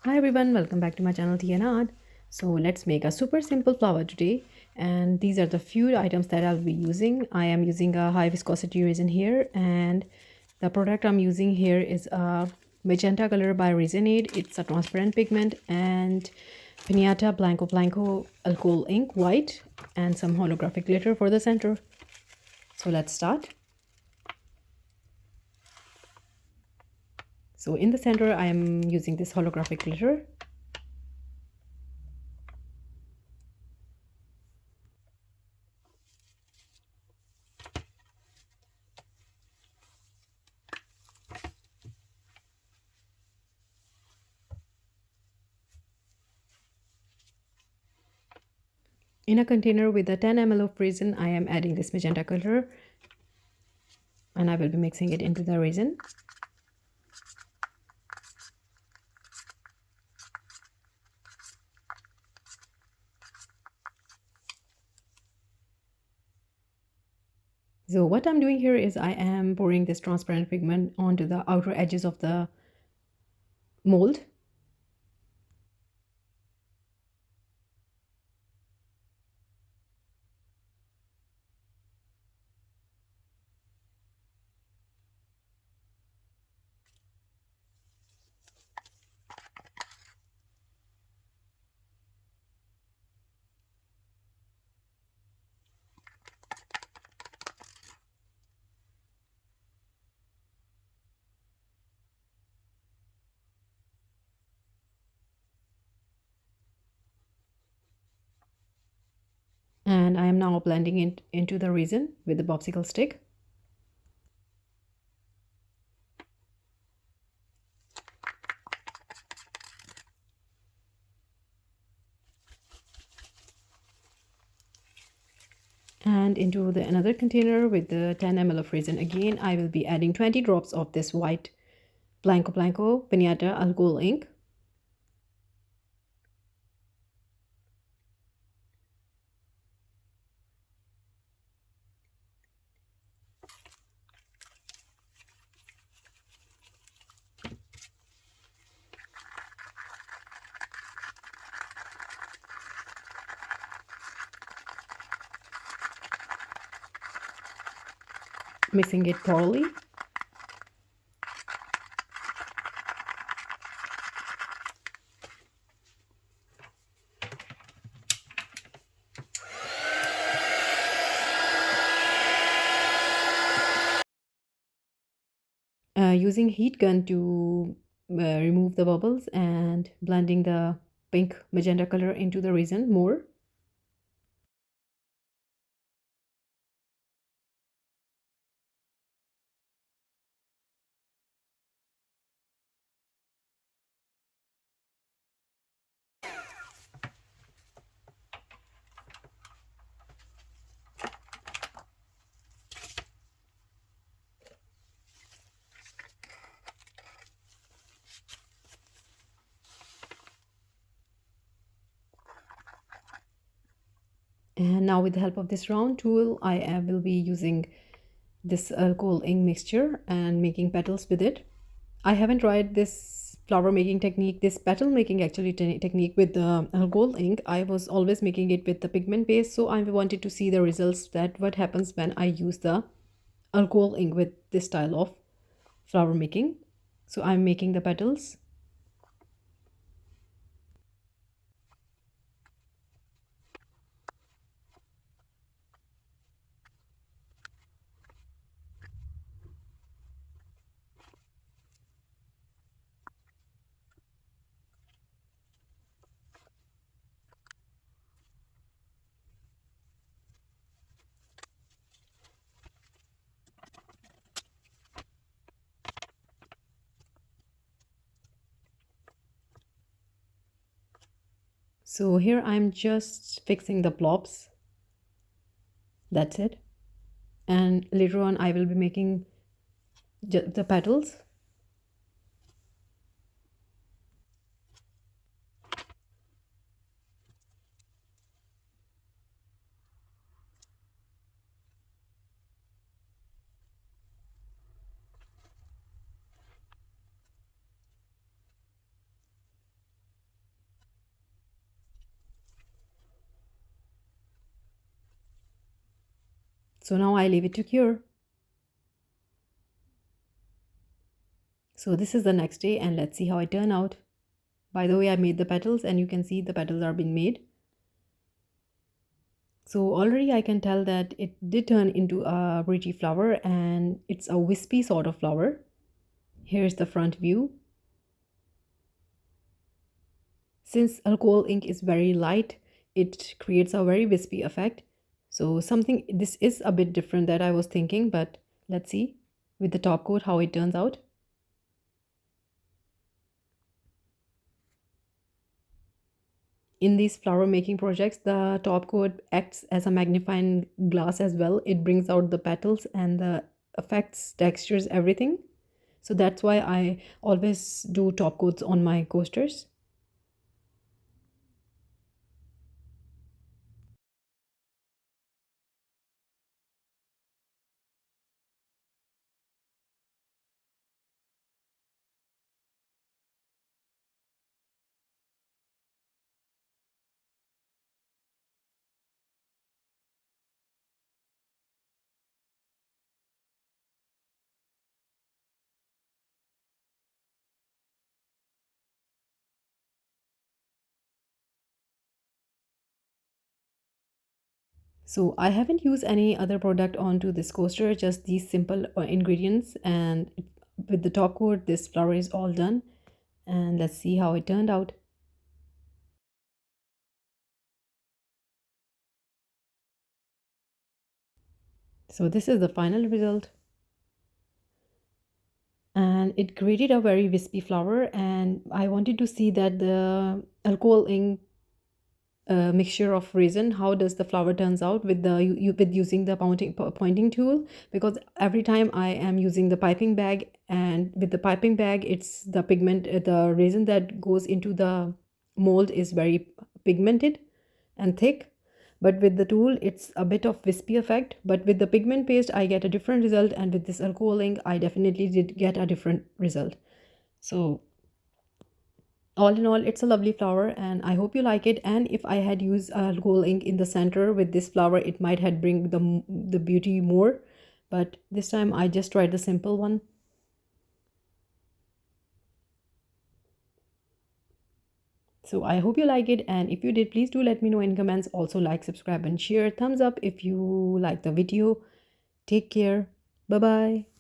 Hi everyone, welcome back to my channel Tea and Art. So let's make a super simple flower today, and these are the few items that I'll be using. I am using a high viscosity resin here, and the product I'm using here is a magenta color by Resin. It's a transparent pigment, and Pinata Blanco Blanco alcohol ink white, and some holographic glitter for the center. So let's start. So in the center I am using this holographic glitter. In a container with a 10 ml of resin, I am adding this magenta color, and I will be mixing it into the resin. So what I'm doing here is I am pouring this transparent pigment onto the outer edges of the mold. And I am now blending it into the resin with the popsicle stick. And into the another container with the 10 ml of resin, again I will be adding 20 drops of this white Blanco Blanco Pinata alcohol ink. Mixing it thoroughly. Using heat gun to remove the bubbles and blending the pink magenta color into the resin more. And now with the help of this round tool, I will be using this alcohol ink mixture and making petals with it. I haven't tried this flower making technique, this petal making actually technique with the alcohol ink. I was always making it with the pigment base, so I wanted to see the results, that what happens when I use the alcohol ink with this style of flower making. So I'm making the petals. So here I'm just fixing the blobs. That's it. And later on I will be making the petals. So now I leave it to cure. So this is the next day and let's see how it turned out. By the way, I made the petals and you can see the petals are being made. So already I can tell that it did turn into a pretty flower and it's a wispy sort of flower. Here's the front view. Since alcohol ink is very light, it creates a very wispy effect. So this is a bit different that I was thinking, but let's see with the top coat how it turns out. In these flower making projects, the top coat acts as a magnifying glass as well. It brings out the petals and the effects, textures, everything. So that's why I always do top coats on my coasters. So I haven't used any other product onto this coaster, just these simple ingredients. And with the top coat, this flower is all done. And let's see how it turned out. So this is the final result. And it created a very wispy flower. And I wanted to see that the alcohol ink mixture of resin, how does the flower turns out with with using the pointing tool, because every time I am using the piping bag, and with the piping bag it's the pigment, the resin that goes into the mold is very pigmented and thick, but with the tool it's a bit of wispy effect. But with the pigment paste I get a different result, and with this alcohol ink I definitely did get a different result. So all in all, it's a lovely flower and I hope you like it. And if I had used gold ink in the center with this flower, it might have bring the beauty more, but this time I just tried the simple one. So I hope you like it, and if you did, please do let me know in comments. Also like, subscribe and share. Thumbs up if you like the video. Take care. Bye bye.